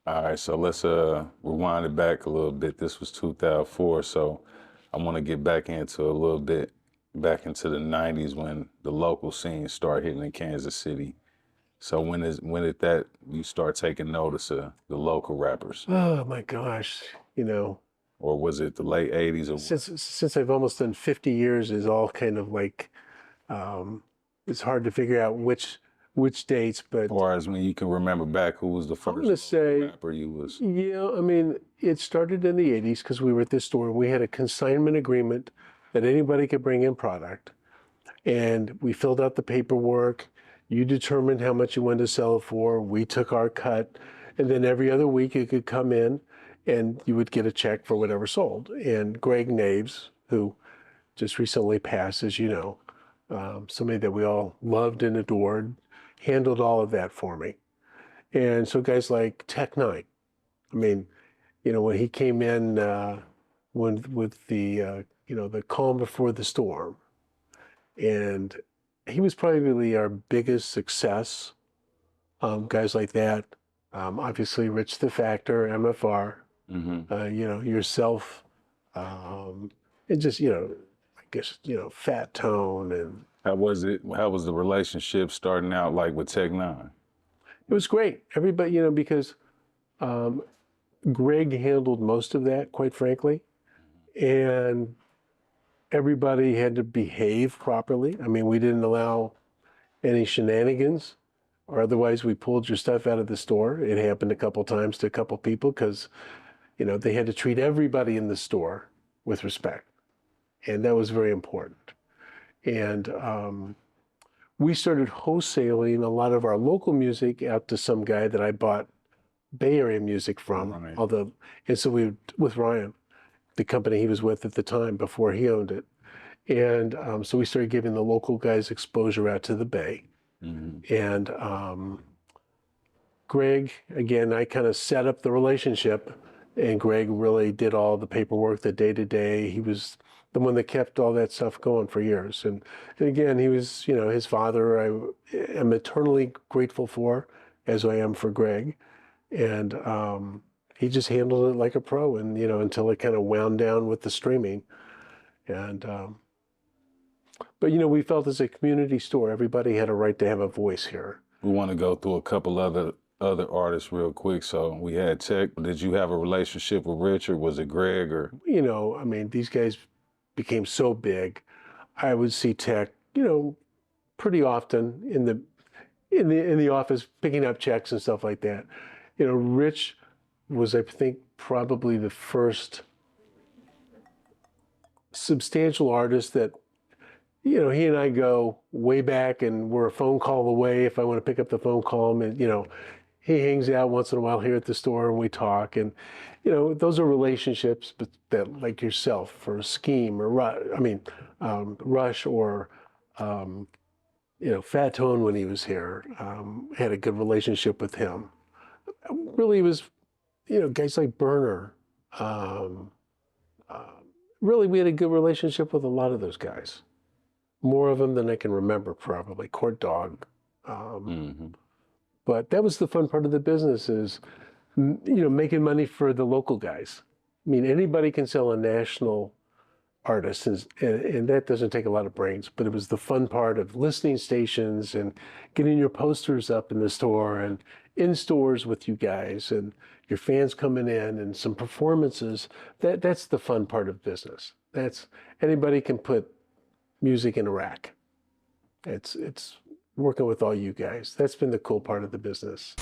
All right, so let's rewind it back a little bit. This was 2004, so I want to get back into a little bit back into the 90s when the local scene started hitting in Kansas City. So when did that you start taking notice of the local rappers? Oh my gosh, you know, Or was it the late 80s or since I've almost done 50 years is all kind of like it's hard to figure out which dates, but far as when you can remember back, who was the I'm first gonna say, rapper you was? yeah, I mean, it started in the 80s because we were at this store and we had a consignment agreement that anybody could bring in product. And we filled out the paperwork. You determined how much you wanted to sell it for. We took our cut. And then every other week you could come in and you would get a check for whatever sold. And Greg Naves, who just recently passed, as you know, somebody that we all loved and adored, handled all of that for me. And so guys like N9NE, I mean, you know, when he came in with the, you know, the calm before the storm, and he was probably our biggest success. Guys like that, obviously Rich the Factor, MFR, you know, yourself, and just, you know, I guess, you know, Fat Tone. And How was it? How was the relationship starting out like with Tech-9? it was great. Everybody, you know, because Greg handled most of that, quite frankly, and everybody had to behave properly. I mean, we didn't allow any shenanigans, or otherwise we pulled your stuff out of the store. It happened a couple times to a couple people because, you know, they had to treat everybody in the store with respect. And that was very important. And we started wholesaling a lot of our local music out to some guy that I bought Bay Area music from. Right. And so with Ryan, the company he was with at the time before he owned it. And so we started giving the local guys exposure out to the Bay. And Greg, again, I kind of set up the relationship, and Greg really did all the paperwork, the day-to-day. He was the one that kept all that stuff going for years. And again, he was, you know, his father I am eternally grateful for, as I am for Greg. And he just handled it like a pro, and, you know, until it kind of wound down with the streaming. And but, you know, we felt as a community store, everybody had a right to have a voice here. We want to go through a couple other artists real quick. So we had Tech. Did you have a relationship with Rich, or was it Greg? Or You know, I mean, these guys became so big. I would see Tech, you know, pretty often in the office picking up checks and stuff like that. You know, Rich was, I think, probably the first substantial artist that, you know, he and I go way back, and we're a phone call away. If I want to pick up the phone, call him, and, you know, he hangs out once in a while here at the store and we talk. And, you know, those are relationships that, like yourself, or Scheme, or Rush, or, you know, Fat Tone when he was here, had a good relationship with him. Really was, you know, guys like Burner. Really, we had a good relationship with a lot of those guys. More of them than I can remember, probably. Court Dog. But that was the fun part of the business, is, you know, making money for the local guys. I mean, anybody can sell a national artist, and that doesn't take a lot of brains, but it was the fun part of listening stations and getting your posters up in the store and in stores with you guys, and your fans coming in, and some performances. That's the fun part of business. That's, anybody can put music in a rack. It's working with all you guys. That's been the cool part of the business.